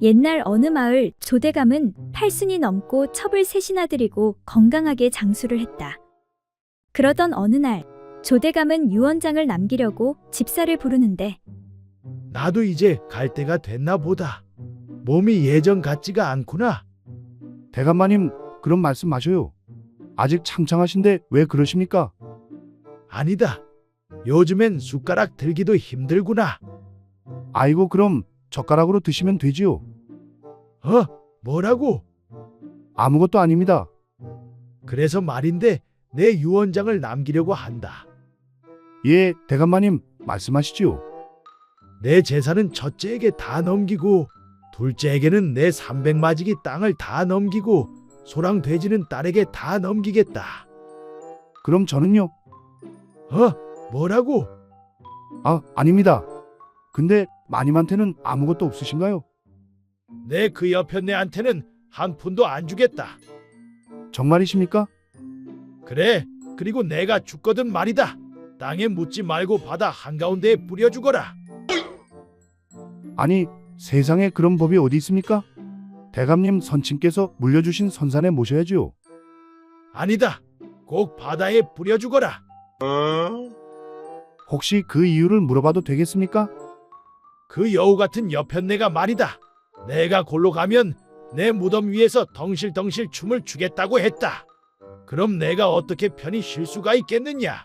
옛날 어느 마을 조대감은 8순이 넘고 첩을 셋이나 들이고 건강하게 장수를 했다. 그러던 어느 날 조대감은 유언장을 남기려고 집사를 부르는데 나도 이제 갈 때가 됐나 보다. 몸이 예전 같지가 않구나. 대감마님, 그런 말씀 마셔요. 아직 창창하신데 왜 그러십니까? 아니다. 요즘엔 숟가락 들기도 힘들구나. 아이고, 그럼 젓가락으로 드시면 되지요. 뭐라고? 아무것도 아닙니다. 그래서 말인데 내 유언장을 남기려고 한다. 예, 대감마님, 말씀하시지요. 내 재산은 첫째에게 다 넘기고 둘째에게는 내 300마지기 땅을 다 넘기고 소랑 돼지는 딸에게 다 넘기겠다. 그럼 저는요? 뭐라고? 아닙니다. 근데 마님한테는 아무것도 없으신가요? 내 그 여편네한테는 한 푼도 안 주겠다. 정말이십니까? 그래, 그리고 내가 죽거든 말이다. 땅에 묻지 말고 바다 한가운데에 뿌려주거라. 아니, 세상에 그런 법이 어디 있습니까? 대감님 선친께서 물려주신 선산에 모셔야지요. 아니다. 꼭 바다에 뿌려주거라. 혹시 그 이유를 물어봐도 되겠습니까? 그 여우 같은 여편네가 말이다. 내가 골로 가면 내 무덤 위에서 덩실덩실 춤을 추겠다고 했다. 그럼 내가 어떻게 편히 쉴 수가 있겠느냐?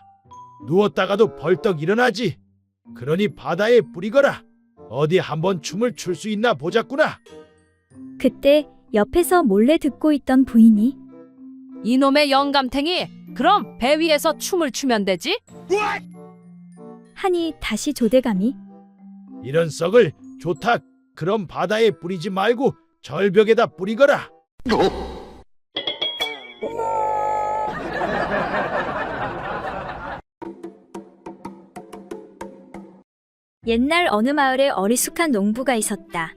누웠다가도 벌떡 일어나지. 그러니 바다에 뿌리거라. 어디 한번 춤을 출 수 있나 보자꾸나. 그때 옆에서 몰래 듣고 있던 부인이 이놈의 영감탱이, 그럼 배 위에서 춤을 추면 되지? 하니 다시 조대감이 이런 썩을 좋다. 그럼 바다에 뿌리지 말고 절벽에다 뿌리거라. 옛날 어느 마을에 어리숙한 농부가 있었다.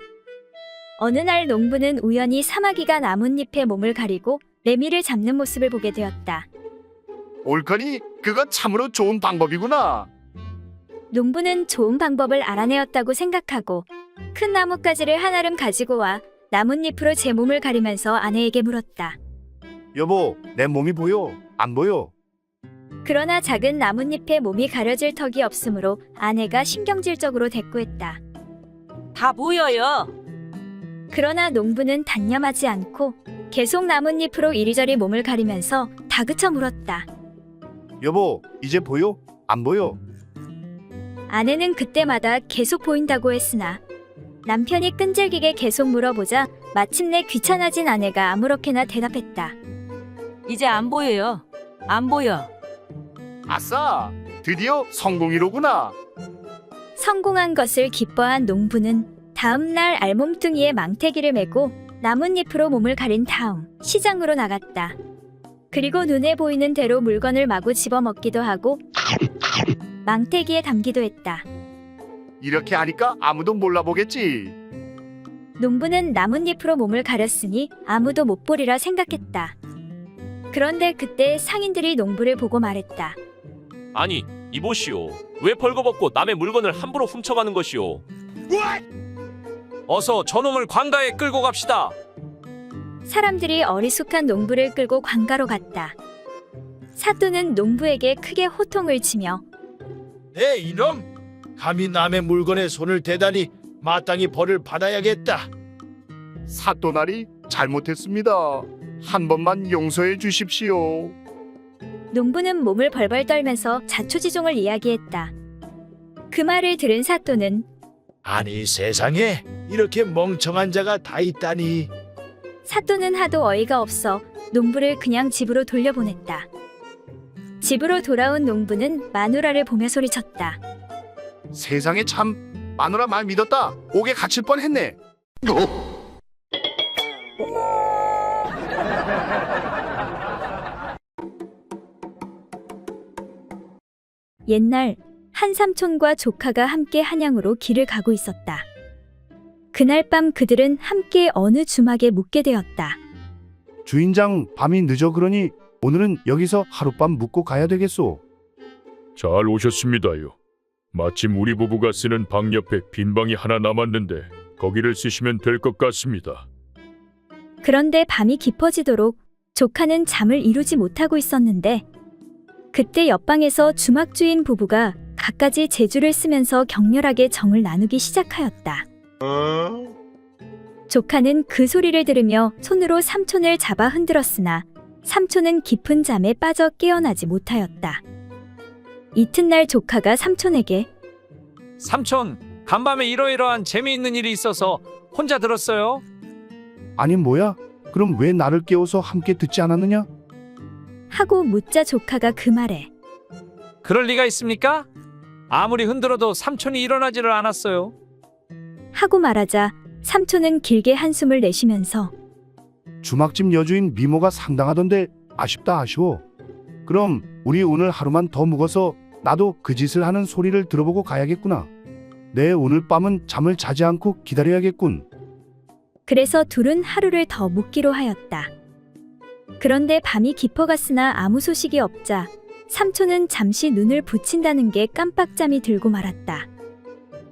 어느 날 농부는 우연히 사마귀가 나뭇잎에 몸을 가리고 레미를 잡는 모습을 보게 되었다. 옳거니 그건 참으로 좋은 방법이구나. 농부는 좋은 방법을 알아내었다고 생각하고 큰 나뭇가지를 한아름 가지고 와 나뭇잎으로 제 몸을 가리면서 아내에게 물었다. 여보, 내 몸이 보여? 안 보여? 그러나 작은 나뭇잎에 몸이 가려질 턱이 없으므로 아내가 신경질적으로 대꾸했다. 다 보여요. 그러나 농부는 단념하지 않고 계속 나뭇잎으로 이리저리 몸을 가리면서 다그쳐 물었다. 여보, 이제 보여? 안 보여? 아내는 그때마다 계속 보인다고 했으나 남편이 끈질기게 계속 물어보자 마침내 귀찮아진 아내가 아무렇게나 대답했다. 이제 안 보여요. 안 보여. 아싸, 드디어 성공이로구나. 성공한 것을 기뻐한 농부는 다음 날 알몸뚱이에 망태기를 메고 나뭇잎으로 몸을 가린 다음 시장으로 나갔다. 그리고 눈에 보이는 대로 물건을 마구 집어먹기도 하고 망태기에 담기도 했다. 이렇게 하니까 아무도 몰라보겠지. 농부는 나뭇잎으로 몸을 가렸으니 아무도 못 보리라 생각했다. 그런데 그때 상인들이 농부를 보고 말했다. 아니, 이보시오. 왜 벌거벗고 남의 물건을 함부로 훔쳐가는 것이오? 어서 저놈을 관가에 끌고 갑시다. 사람들이 어리숙한 농부를 끌고 관가로 갔다. 사또는 농부에게 크게 호통을 치며 네 이놈! 감히 남의 물건에 손을 대다니 마땅히 벌을 받아야겠다. 사또나리 잘못했습니다. 한 번만 용서해 주십시오. 농부는 몸을 벌벌 떨면서 자초지종을 이야기했다. 그 말을 들은 사또는 아니 세상에 이렇게 멍청한 자가 다 있다니. 사또는 하도 어이가 없어 농부를 그냥 집으로 돌려보냈다. 집으로 돌아온 농부는 마누라를 보며 소리쳤다. 세상에 참, 마누라 말 믿었다. 옥에 갇힐 뻔했네. 옛날 한 삼촌과 조카가 함께 한양으로 길을 가고 있었다. 그날 밤 그들은 함께 어느 주막에 묵게 되었다. 주인장, 밤이 늦어 그러니 오늘은 여기서 하룻밤 묵고 가야 되겠소. 잘 오셨습니다요. 마침 우리 부부가 쓰는 방 옆에 빈 방이 하나 남았는데 거기를 쓰시면 될 것 같습니다. 그런데 밤이 깊어지도록 조카는 잠을 이루지 못하고 있었는데 그때 옆방에서 주막주인 부부가 갖가지 재주를 쓰면서 격렬하게 정을 나누기 시작하였다. 조카는 그 소리를 들으며 손으로 삼촌을 잡아 흔들었으나 삼촌은 깊은 잠에 빠져 깨어나지 못하였다. 이튿날 조카가 삼촌에게 삼촌, 간밤에 이러이러한 재미있는 일이 있어서 혼자 들었어요. 아니 뭐야? 그럼 왜 나를 깨워서 함께 듣지 않았느냐? 하고 묻자 조카가 그 말에 그럴 리가 있습니까? 아무리 흔들어도 삼촌이 일어나지를 않았어요. 하고 말하자 삼촌은 길게 한숨을 내쉬면서 주막집 여주인 미모가 상당하던데 아쉽다 아쉬워. 그럼 우리 오늘 하루만 더 묵어서 나도 그 짓을 하는 소리를 들어보고 가야겠구나. 내 오늘 밤은 잠을 자지 않고 기다려야겠군. 그래서 둘은 하루를 더 묵기로 하였다. 그런데 밤이 깊어갔으나 아무 소식이 없자 삼촌은 잠시 눈을 붙인다는 게 깜빡잠이 들고 말았다.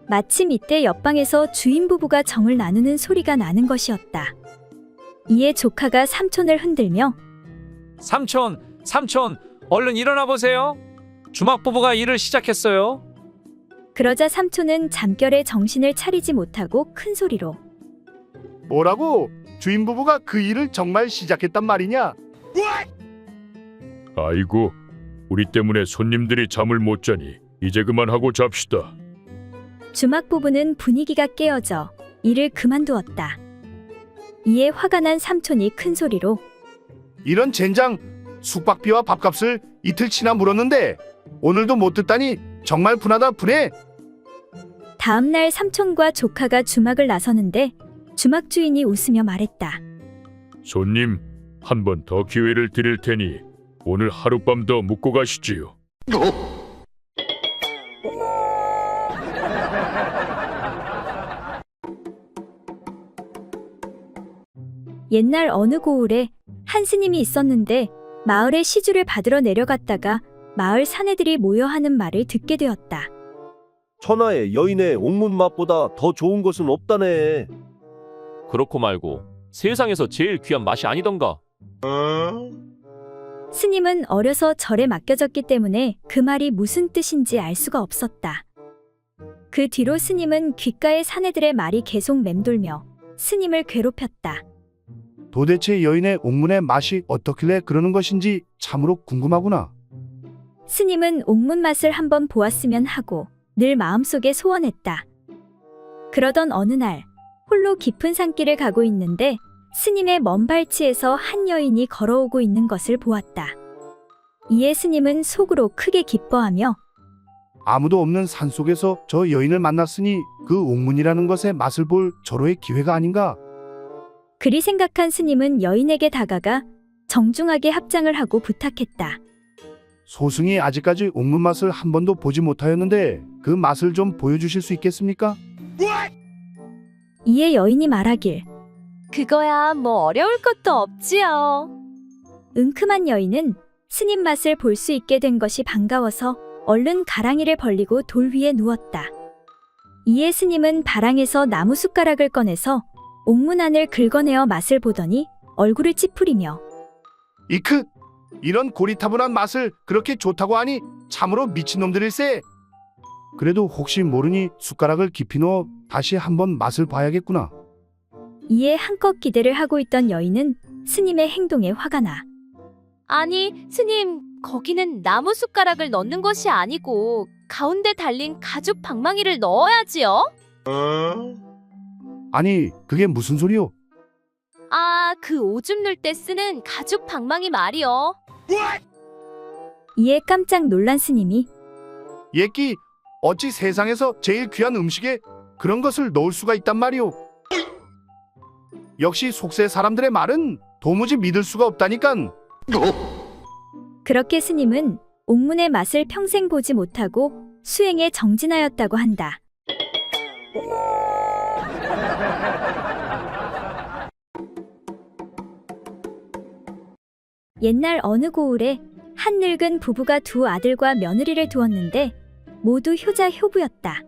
마침 이때 옆방에서 주인 부부가 정을 나누는 소리가 나는 것이었다. 이에 조카가 삼촌을 흔들며 삼촌, 얼른 일어나 보세요. 주막 부부가 일을 시작했어요. 그러자 삼촌은 잠결에 정신을 차리지 못하고 큰 소리로 뭐라고? 주인 부부가 그 일을 정말 시작했단 말이냐? 아이고, 우리 때문에 손님들이 잠을 못 자니 이제 그만하고 잡시다. 주막 부부는 분위기가 깨어져 일을 그만두었다. 이에 화가 난 삼촌이 큰 소리로 이런 젠장! 숙박비와 밥값을 이틀치나 물었는데 오늘도 못 듣다니 정말 분하다 분해! 다음 날 삼촌과 조카가 주막을 나서는데 주막 주인이 웃으며 말했다. 손님, 한 번 더 기회를 드릴 테니 오늘 하룻밤 더 묵고 가시지요. 옛날 어느 고을에 한 스님이 있었는데 마을에 시주를 받으러 내려갔다가 마을 사내들이 모여 하는 말을 듣게 되었다. 천하의 여인의 옥문 맛보다 더 좋은 것은 없다네. 그렇고 말고 세상에서 제일 귀한 맛이 아니던가. 스님은 어려서 절에 맡겨졌기 때문에 그 말이 무슨 뜻인지 알 수가 없었다. 그 뒤로 스님은 귓가의 사내들의 말이 계속 맴돌며 스님을 괴롭혔다. 도대체 여인의 옥문의 맛이 어떻길래 그러는 것인지 참으로 궁금하구나. 스님은 옥문 맛을 한번 보았으면 하고 늘 마음속에 소원했다. 그러던 어느 날 홀로 깊은 산길을 가고 있는데 스님의 먼 발치에서 한 여인이 걸어오고 있는 것을 보았다. 이에 스님은 속으로 크게 기뻐하며 아무도 없는 산속에서 저 여인을 만났으니 그 옥문이라는 것의 맛을 볼 절호의 기회가 아닌가? 그리 생각한 스님은 여인에게 다가가 정중하게 합장을 하고 부탁했다. 소승이 아직까지 옥문 맛을 한 번도 보지 못하였는데 그 맛을 좀 보여주실 수 있겠습니까? 이에 여인이 말하길 그거야 뭐 어려울 것도 없지요. 은큼한 여인은 스님 맛을 볼 수 있게 된 것이 반가워서 얼른 가랑이를 벌리고 돌 위에 누웠다. 이에 스님은 바랑에서 나무 숟가락을 꺼내서 옥문 안을 긁어내어 맛을 보더니 얼굴을 찌푸리며 이크! 이런 고리타분한 맛을 그렇게 좋다고 하니 참으로 미친놈들일세. 그래도 혹시 모르니 숟가락을 깊이 넣어 다시 한번 맛을 봐야겠구나. 이에 한껏 기대를 하고 있던 여인은 스님의 행동에 화가 나 아니, 스님, 거기는 나무 숟가락을 넣는 것이 아니고 가운데 달린 가죽 방망이를 넣어야지요. 아니 그게 무슨 소리요? 아, 그 오줌 넣을 때 쓰는 가죽 방망이 말이요. 이에 깜짝 놀란 스님이 예끼 어찌 세상에서 제일 귀한 음식에 그런 것을 넣을 수가 있단 말이오. 역시 속세 사람들의 말은 도무지 믿을 수가 없다니깐. 그렇게 스님은 옥문의 맛을 평생 보지 못하고 수행에 정진하였다고 한다. 옛날 어느 고을에 한 늙은 부부가 두 아들과 며느리를 두었는데 모두 효자 효부였다.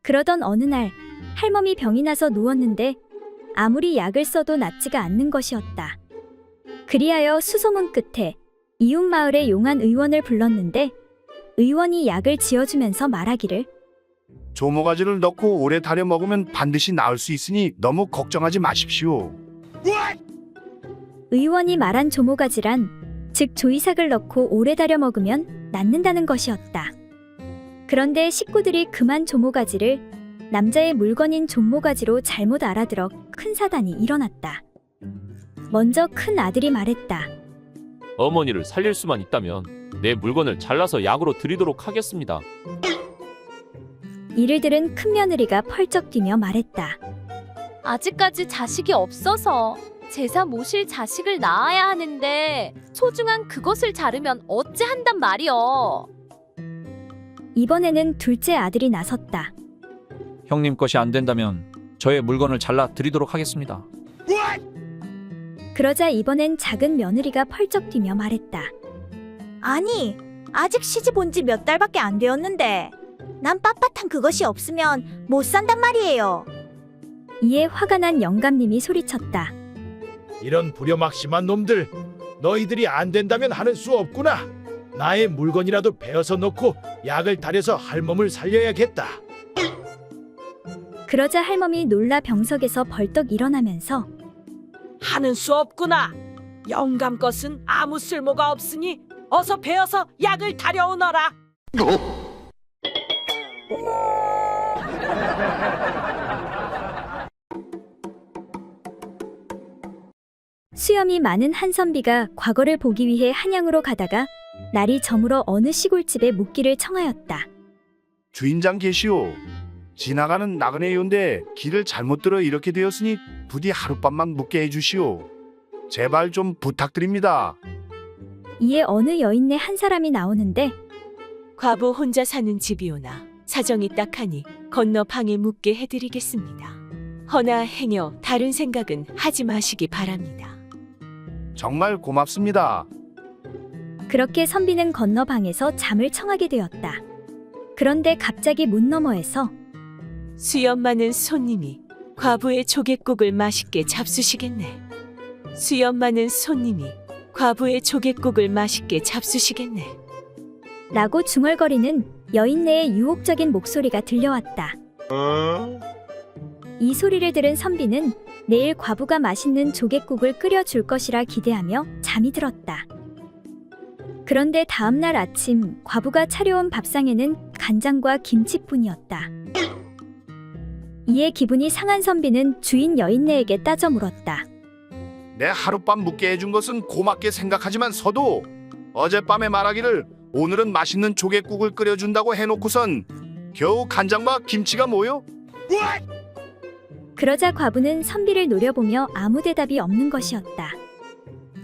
그러던 어느 날 할멈이 병이 나서 누웠는데 아무리 약을 써도 낫지가 않는 것이었다. 그리하여 수소문 끝에 이웃 마을의 용한 의원을 불렀는데 의원이 약을 지어주면서 말하기를 조모가지를 넣고 오래 달여 먹으면 반드시 나을 수 있으니 너무 걱정하지 마십시오. 의원이 말한 조모가지란 즉 조이삭을 넣고 오래 달여 먹으면 낫는다는 것이었다. 그런데 식구들이 그만 조모가지를 남자의 물건인 존모가지로 잘못 알아들어 큰 사단이 일어났다. 먼저 큰 아들이 말했다. 어머니를 살릴 수만 있다면 내 물건을 잘라서 약으로 드리도록 하겠습니다. 이를 들은 큰 며느리가 펄쩍 뛰며 말했다. 아직까지 자식이 없어서 제사 모실 자식을 낳아야 하는데 소중한 그것을 자르면 어찌 한단 말이여. 이번에는 둘째 아들이 나섰다. 형님 것이 안 된다면 저의 물건을 잘라 드리도록 하겠습니다. 그러자 이번엔 작은 며느리가 펄쩍 뛰며 말했다. 아니, 아직 시집 온 지 몇 달밖에 안 되었는데 난 빳빳한 그것이 없으면 못 산단 말이에요. 이에 화가 난 영감님이 소리쳤다. 이런 부려막심한 놈들, 너희들이 안 된다면 하는 수 없구나. 나의 물건이라도 베어서 놓고 약을 달여서 할멈을 살려야겠다. 그러자 할멈이 놀라 병석에서 벌떡 일어나면서 하는 수 없구나. 영감 것은 아무 쓸모가 없으니 어서 베어서 약을 달여오너라. 수염이 많은 한선비가 과거를 보기 위해 한양으로 가다가 날이 저물어 어느 시골집에 묵기를 청하였다. 주인장 계시오. 지나가는 나그네 요인데 길을 잘못 들어 이렇게 되었으니 부디 하룻밤만 묵게 해주시오. 제발 좀 부탁드립니다. 이에 어느 여인네 한 사람이 나오는데 과부 혼자 사는 집이오나 사정이 딱하니 건너 방에 묵게 해드리겠습니다. 허나 행여 다른 생각은 하지 마시기 바랍니다. 정말 고맙습니다. 그렇게 선비는 건너 방에서 잠을 청하게 되었다. 그런데 갑자기 문 너머에서 수염 많은 손님이 과부의 조갯국을 맛있게 잡수시겠네. 수염 많은 손님이 과부의 조갯국을 맛있게 잡수시겠네. 라고 중얼거리는 여인네의 유혹적인 목소리가 들려왔다. 이 소리를 들은 선비는 내일 과부가 맛있는 조갯국을 끓여줄 것이라 기대하며 잠이 들었다. 그런데 다음날 아침 과부가 차려온 밥상에는 간장과 김치뿐이었다. 이에 기분이 상한 선비는 주인 여인네에게 따져 물었다. 내 하룻밤 묵게 해준 것은 고맙게 생각하지만 서도 어젯밤에 말하기를 오늘은 맛있는 조개국을 끓여준다고 해놓고선 겨우 간장과 김치가 뭐요? 그러자 과부는 선비를 노려보며 아무 대답이 없는 것이었다.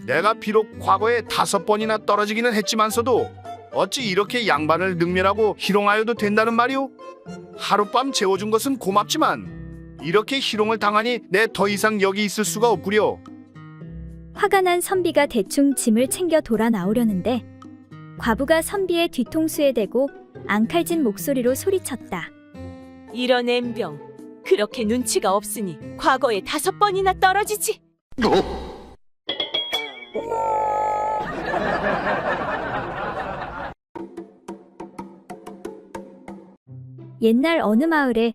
내가 비록 과거에 5번이나 떨어지기는 했지만서도 어찌 이렇게 양반을 능멸하고 희롱하여도 된다는 말이오? 하룻밤 재워준 것은 고맙지만 이렇게 희롱을 당하니 내 더 이상 여기 있을 수가 없구려. 화가 난 선비가 대충 짐을 챙겨 돌아 나오려는데 과부가 선비의 뒤통수에 대고 앙칼진 목소리로 소리쳤다. 이런 엠병, 그렇게 눈치가 없으니 과거에 5번이나 떨어지지. 옛날 어느 마을에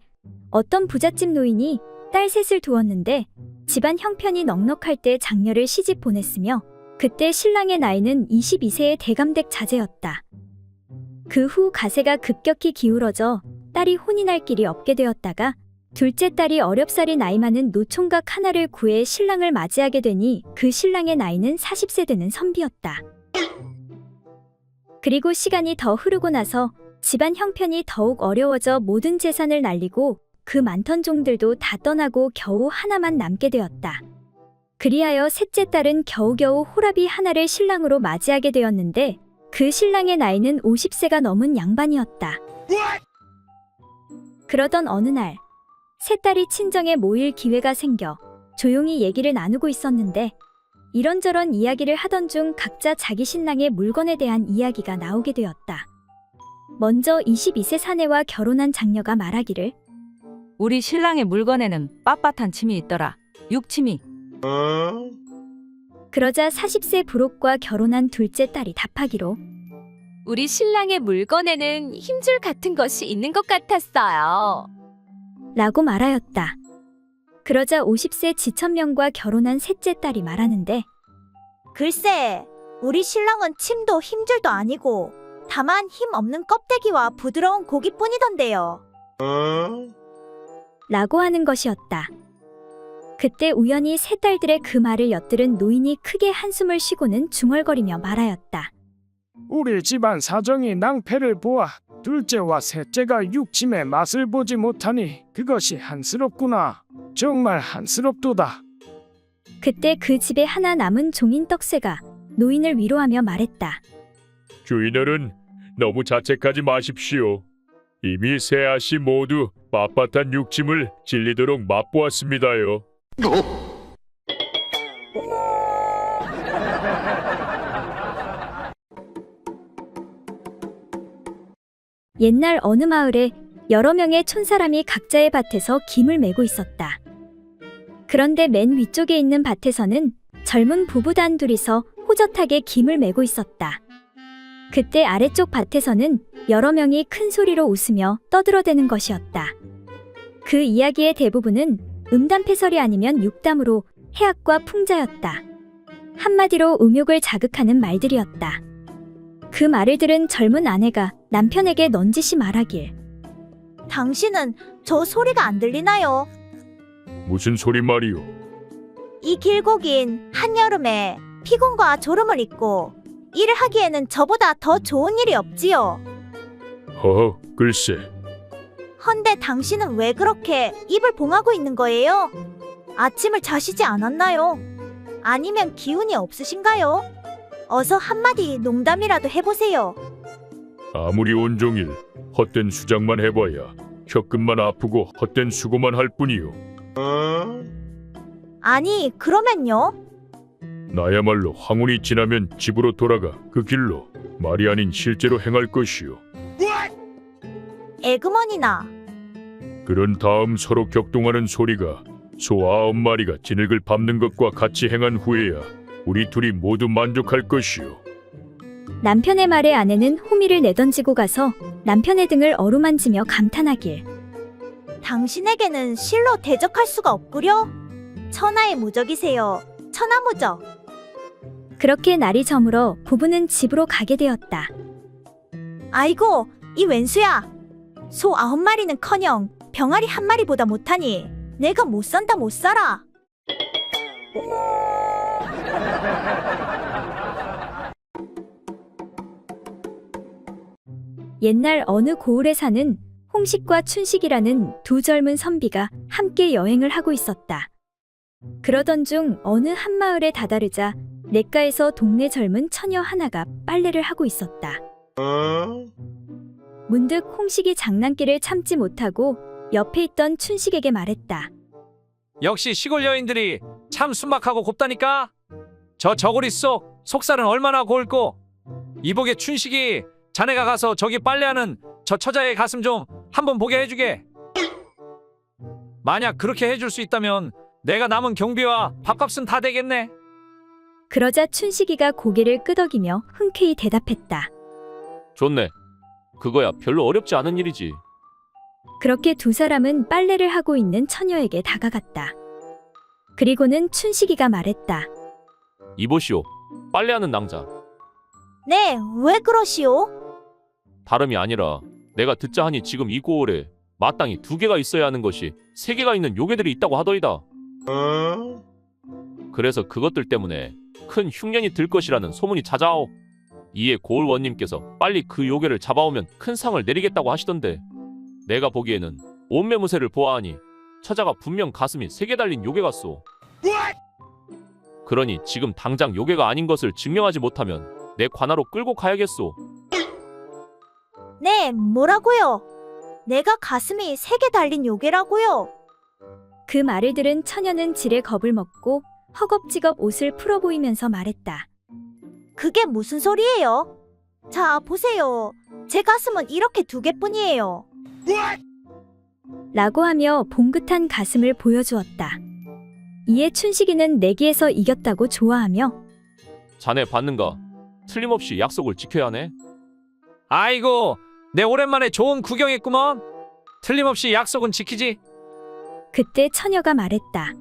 어떤 부잣집 노인이 딸 셋을 두었는데 집안 형편이 넉넉할 때 장녀를 시집 보냈으며 그때 신랑의 나이는 22세의 대감댁 자제였다. 그 후 가세가 급격히 기울어져 딸이 혼인할 길이 없게 되었다가 둘째 딸이 어렵사리 나이 많은 노총각 하나를 구해 신랑을 맞이하게 되니 그 신랑의 나이는 40세 되는 선비였다. 그리고 시간이 더 흐르고 나서 집안 형편이 더욱 어려워져 모든 재산을 날리고 그 많던 종들도 다 떠나고 겨우 하나만 남게 되었다. 그리하여 셋째 딸은 겨우겨우 호라비 하나를 신랑으로 맞이하게 되었는데 그 신랑의 나이는 50세가 넘은 양반이었다. 그러던 어느 날 세 딸이 친정에 모일 기회가 생겨 조용히 얘기를 나누고 있었는데 이런저런 이야기를 하던 중 각자 자기 신랑의 물건에 대한 이야기가 나오게 되었다. 먼저 22세 사내와 결혼한 장녀가 말하기를 우리 신랑의 물건에는 빳빳한 침이 있더라. 육침이. 그러자 40세 부록과 결혼한 둘째 딸이 답하기로 우리 신랑의 물건에는 힘줄 같은 것이 있는 것 같았어요. 라고 말하였다. 그러자 50세 지천명과 결혼한 셋째 딸이 말하는데 글쎄, 우리 신랑은 침도 힘줄도 아니고 다만 힘 없는 껍데기와 부드러운 고기뿐이던데요. 라고 하는 것이었다. 그때 우연히 세 딸들의 그 말을 엿들은 노인이 크게 한숨을 쉬고는 중얼거리며 말하였다. 우리 집안 사정이 낭패를 보아 둘째와 셋째가 육침의 맛을 보지 못하니 그것이 한스럽구나. 정말 한스럽도다. 그때 그 집에 하나 남은 종인 떡새가 노인을 위로하며 말했다. 주인어른, 너무 자책하지 마십시오. 이미 세 아씨 모두 빳빳한 육침을 질리도록 맛보았습니다요. 옛날 어느 마을에 여러 명의 촌사람이 각자의 밭에서 김을 메고 있었다. 그런데 맨 위쪽에 있는 밭에서는 젊은 부부 단둘이서 호젓하게 김을 메고 있었다. 그때 아래쪽 밭에서는 여러 명이 큰 소리로 웃으며 떠들어대는 것이었다. 그 이야기의 대부분은 음담패설이 아니면 육담으로 해악과 풍자였다. 한마디로 음욕을 자극하는 말들이었다. 그 말을 들은 젊은 아내가 남편에게 넌지시 말하길. 당신은 저 소리가 안 들리나요? 무슨 소리 말이오? 이 길고 긴 한여름에 피곤과 졸음을 잊고 일을 하기에는 저보다 더 좋은 일이 없지요. 허허, 글쎄. 헌데 당신은 왜 그렇게 입을 봉하고 있는 거예요? 아침을 자시지 않았나요? 아니면 기운이 없으신가요? 어서 한마디 농담이라도 해보세요. 아무리 온종일 헛된 수작만 해봐야 혀끝만 아프고 헛된 수고만 할 뿐이오. 아니, 그러면요? 나야말로 황혼이 지나면 집으로 돌아가 그 길로 말이 아닌 실제로 행할 것이오. 에그머니나. 그런 다음 서로 격동하는 소리가 소 9마리가 진흙을 밟는 것과 같이 행한 후에야 우리 둘이 모두 만족할 것이오. 남편의 말에 아내는 호미를 내던지고 가서 남편의 등을 어루만지며 감탄하길. 당신에게는 실로 대적할 수가 없구려? 천하의 무적이세요. 천하무적. 그렇게 날이 저물어 부부는 집으로 가게 되었다. 아이고, 이 웬수야. 소 9마리는커녕 병아리 1마리보다 못하니 내가 못 산다 못 살아. 옛날 어느 고을에 사는 홍식과 춘식이라는 두 젊은 선비가 함께 여행을 하고 있었다. 그러던 중 어느 한 마을에 다다르자 냇가에서 동네 젊은 처녀 하나가 빨래를 하고 있었다. 문득 홍식이 장난기를 참지 못하고 옆에 있던 춘식에게 말했다. 역시 시골 여인들이 참 순박하고 곱다니까. 저 저고리 속 속살은 얼마나 고울꼬. 이복의 춘식이 자네가 가서 저기 빨래하는 저 처자의 가슴 좀 한번 보게 해주게. 만약 그렇게 해줄 수 있다면 내가 남은 경비와 밥값은 다 되겠네. 그러자 춘식이가 고개를 끄덕이며 흔쾌히 대답했다. 좋네. 그거야 별로 어렵지 않은 일이지. 그렇게 두 사람은 빨래를 하고 있는 처녀에게 다가갔다. 그리고는 춘식이가 말했다. 이보시오. 빨래하는 낭자. 네, 왜 그러시오? 다름이 아니라 내가 듣자 하니 지금 이 고을에 마땅히 2개가 있어야 하는 것이 3개가 있는 요괴들이 있다고 하더이다. 그래서 그것들 때문에 큰 흉년이 들 것이라는 소문이 자자하오. 이에 고을 원님께서 빨리 그 요괴를 잡아오면 큰 상을 내리겠다고 하시던데 내가 보기에는 온매무새를 보아하니 처자가 분명 가슴이 3개 달린 요괴 같소. 그러니 지금 당장 요괴가 아닌 것을 증명하지 못하면 내 관하로 끌고 가야겠소. 네, 뭐라고요? 내가 가슴이 3개 달린 요괴라고요? 그 말을 들은 처녀는 지레 겁을 먹고 허겁지겁 옷을 풀어 보이면서 말했다. 그게 무슨 소리예요? 자, 보세요. 제 가슴은 이렇게 2개뿐이에요. 라고 하며 봉긋한 가슴을 보여주었다. 이에 춘식이는 내기에서 이겼다고 좋아하며 자네 받는가? 틀림없이 약속을 지켜야 하네. 아이고, 내 오랜만에 좋은 구경했구먼. 틀림없이 약속은 지키지. 그때 처녀가 말했다.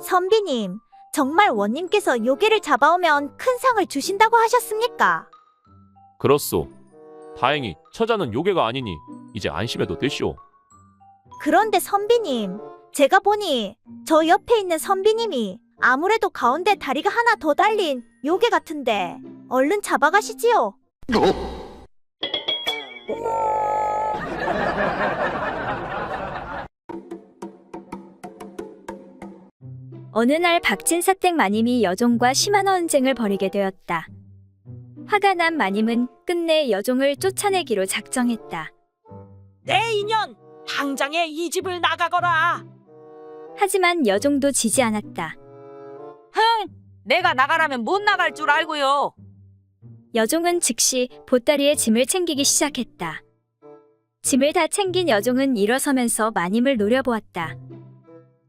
선비님, 정말 원님께서 요괴를 잡아오면 큰 상을 주신다고 하셨습니까? 그렇소. 다행히 처자는 요괴가 아니니 이제 안심해도 되시오. 그런데 선비님, 제가 보니 저 옆에 있는 선비님이 아무래도 가운데 다리가 하나 더 달린 요괴 같은데 얼른 잡아가시지요. 어느 날 박진사댁 마님이 여종과 심한 언쟁을 벌이게 되었다. 화가 난 마님은 끝내 여종을 쫓아내기로 작정했다. 내 인연, 당장에 이 집을 나가거라. 하지만 여종도 지지 않았다. 흥! 내가 나가라면 못 나갈 줄 알고요. 여종은 즉시 보따리에 짐을 챙기기 시작했다. 짐을 다 챙긴 여종은 일어서면서 마님을 노려보았다.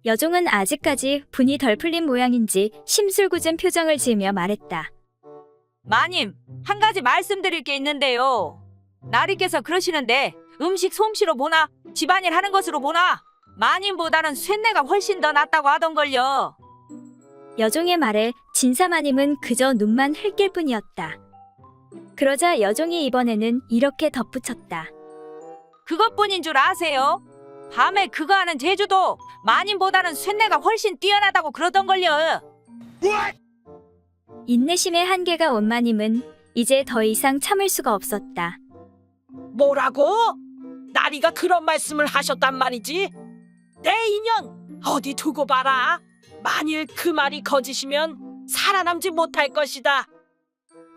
여종은 아직까지 분이 덜 풀린 모양인지 심술궂은 표정을 지으며 말했다. 마님, 한 가지 말씀드릴 게 있는데요. 나리께서 그러시는데 음식 솜씨로 보나 집안일 하는 것으로 보나 마님보다는 쇳내가 훨씬 더 낫다고 하던걸요. 여종의 말에 진사마님은 그저 눈만 흘낄 뿐이었다. 그러자 여종이 이번에는 이렇게 덧붙였다. 그것뿐인 줄 아세요? 밤에 그거 하는 제주도 마님보다는 쇳내가 훨씬 뛰어나다고 그러던걸요. 인내심의 한계가 온 마님은 이제 더 이상 참을 수가 없었다. 뭐라고? 나리가 그런 말씀을 하셨단 말이지? 내 인연 어디 두고 봐라. 만일 그 말이 거짓이면 살아남지 못할 것이다.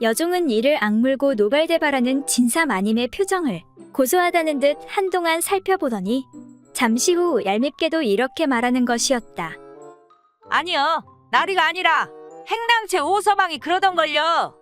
여종은 이를 악물고 노발대발하는 진사마님의 표정을 고소하다는 듯 한동안 살펴보더니 잠시 후 얄밉게도 이렇게 말하는 것이었다. 아니요, 나리가 아니라 행랑채 오서방이 그러던걸요.